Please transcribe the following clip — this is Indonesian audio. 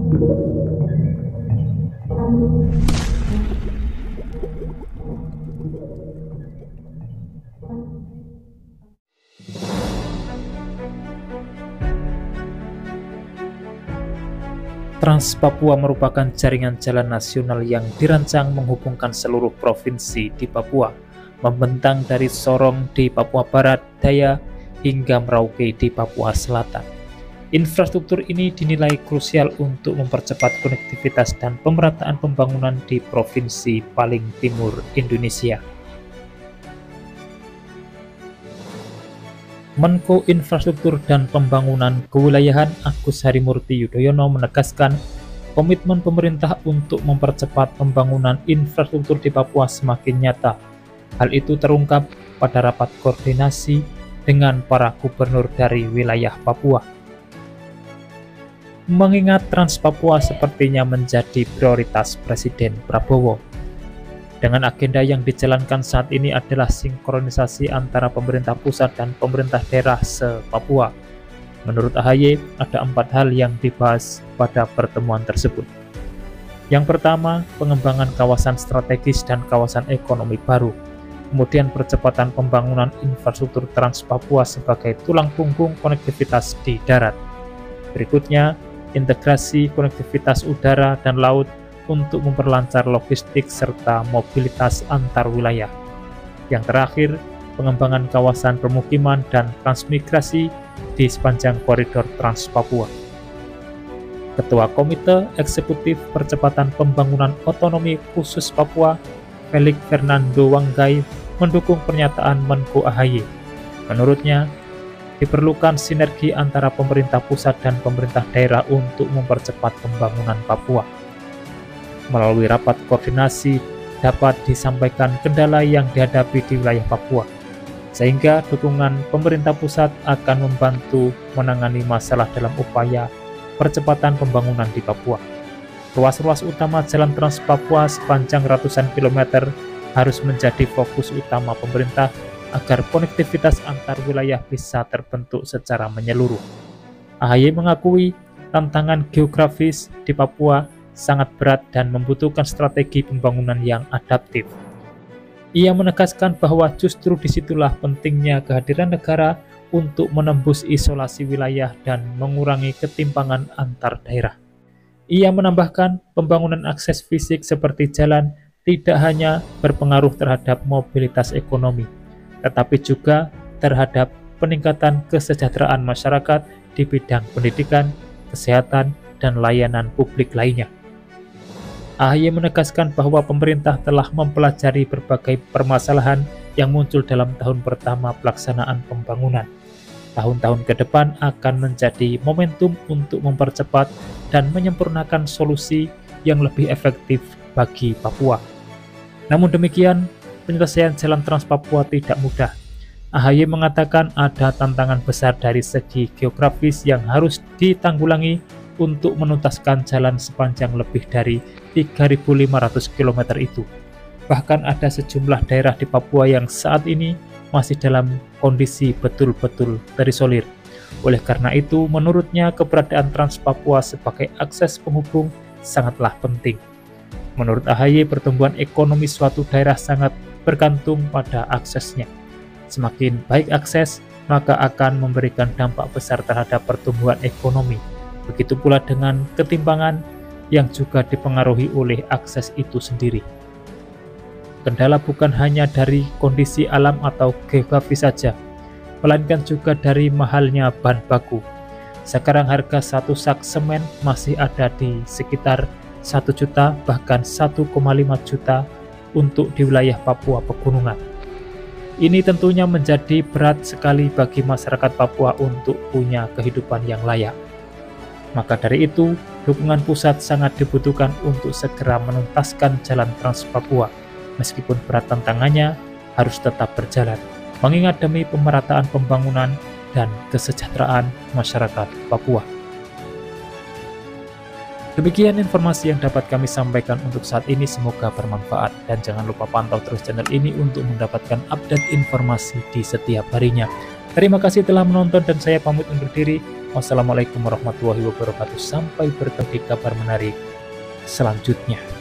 Trans Papua merupakan jaringan jalan nasional yang dirancang menghubungkan seluruh provinsi di Papua, membentang dari Sorong di Papua Barat Daya hingga Merauke di Papua Selatan. Infrastruktur ini dinilai krusial untuk mempercepat konektivitas dan pemerataan pembangunan di provinsi paling timur Indonesia. Menko Infrastruktur dan Pembangunan Kewilayahan Agus Harimurti Yudhoyono menegaskan komitmen pemerintah untuk mempercepat pembangunan infrastruktur di Papua semakin nyata. Hal itu terungkap pada rapat koordinasi dengan para gubernur dari wilayah Papua. Mengingat Trans Papua sepertinya menjadi prioritas Presiden Prabowo. Dengan agenda yang dijalankan saat ini adalah sinkronisasi antara pemerintah pusat dan pemerintah daerah se-Papua. Menurut AHY, ada 4 hal yang dibahas pada pertemuan tersebut. Yang pertama, pengembangan kawasan strategis dan kawasan ekonomi baru. Kemudian percepatan pembangunan infrastruktur Trans Papua sebagai tulang punggung konektivitas di darat. Berikutnya, integrasi konektivitas udara dan laut untuk memperlancar logistik serta mobilitas antar wilayah. Yang terakhir, pengembangan kawasan permukiman dan transmigrasi di sepanjang koridor Trans Papua. Ketua Komite Eksekutif Percepatan Pembangunan Otonomi Khusus Papua, Felix Fernando Wanggai, mendukung pernyataan Menko AHY. Menurutnya, diperlukan sinergi antara pemerintah pusat dan pemerintah daerah untuk mempercepat pembangunan Papua. Melalui rapat koordinasi dapat disampaikan kendala yang dihadapi di wilayah Papua, sehingga dukungan pemerintah pusat akan membantu menangani masalah dalam upaya percepatan pembangunan di Papua. Ruas-ruas utama jalan Trans Papua sepanjang ratusan kilometer harus menjadi fokus utama pemerintah agar konektivitas antar wilayah bisa terbentuk secara menyeluruh. AHY mengakui tantangan geografis di Papua sangat berat dan membutuhkan strategi pembangunan yang adaptif. Ia menegaskan bahwa justru disitulah pentingnya kehadiran negara untuk menembus isolasi wilayah dan mengurangi ketimpangan antar daerah. Ia menambahkan pembangunan akses fisik seperti jalan tidak hanya berpengaruh terhadap mobilitas ekonomi, tetapi juga terhadap peningkatan kesejahteraan masyarakat di bidang pendidikan, kesehatan, dan layanan publik lainnya. AHY menegaskan bahwa pemerintah telah mempelajari berbagai permasalahan yang muncul dalam tahun pertama pelaksanaan pembangunan. Tahun-tahun ke depan akan menjadi momentum untuk mempercepat dan menyempurnakan solusi yang lebih efektif bagi Papua. Namun demikian, penyelesaian jalan Trans Papua tidak mudah. AHY mengatakan ada tantangan besar dari segi geografis yang harus ditanggulangi untuk menuntaskan jalan sepanjang lebih dari 3.500 km itu. Bahkan ada sejumlah daerah di Papua yang saat ini masih dalam kondisi betul-betul terisolir. Oleh karena itu, menurutnya keberadaan Trans Papua sebagai akses penghubung sangatlah penting. Menurut AHY, pertumbuhan ekonomi suatu daerah sangat bergantung pada aksesnya. Semakin baik akses, maka akan memberikan dampak besar terhadap pertumbuhan ekonomi. Begitu pula dengan ketimpangan yang juga dipengaruhi oleh akses itu sendiri. Kendala bukan hanya dari kondisi alam atau geografis saja, melainkan juga dari mahalnya bahan baku. Sekarang harga satu sak semen masih ada di sekitar 1 juta bahkan 1,5 juta untuk di wilayah Papua Pegunungan. Ini tentunya menjadi berat sekali bagi masyarakat Papua untuk punya kehidupan yang layak. Maka dari itu, dukungan pusat sangat dibutuhkan untuk segera menuntaskan jalan Trans Papua, meskipun berat tantangannya harus tetap berjalan, mengingat demi pemerataan pembangunan dan kesejahteraan masyarakat Papua. Demikian informasi yang dapat kami sampaikan untuk saat ini, semoga bermanfaat. Dan jangan lupa pantau terus channel ini untuk mendapatkan update informasi di setiap harinya. Terima kasih telah menonton dan saya pamit undur diri. Wassalamualaikum warahmatullahi wabarakatuh. Sampai bertemu di kabar menarik selanjutnya.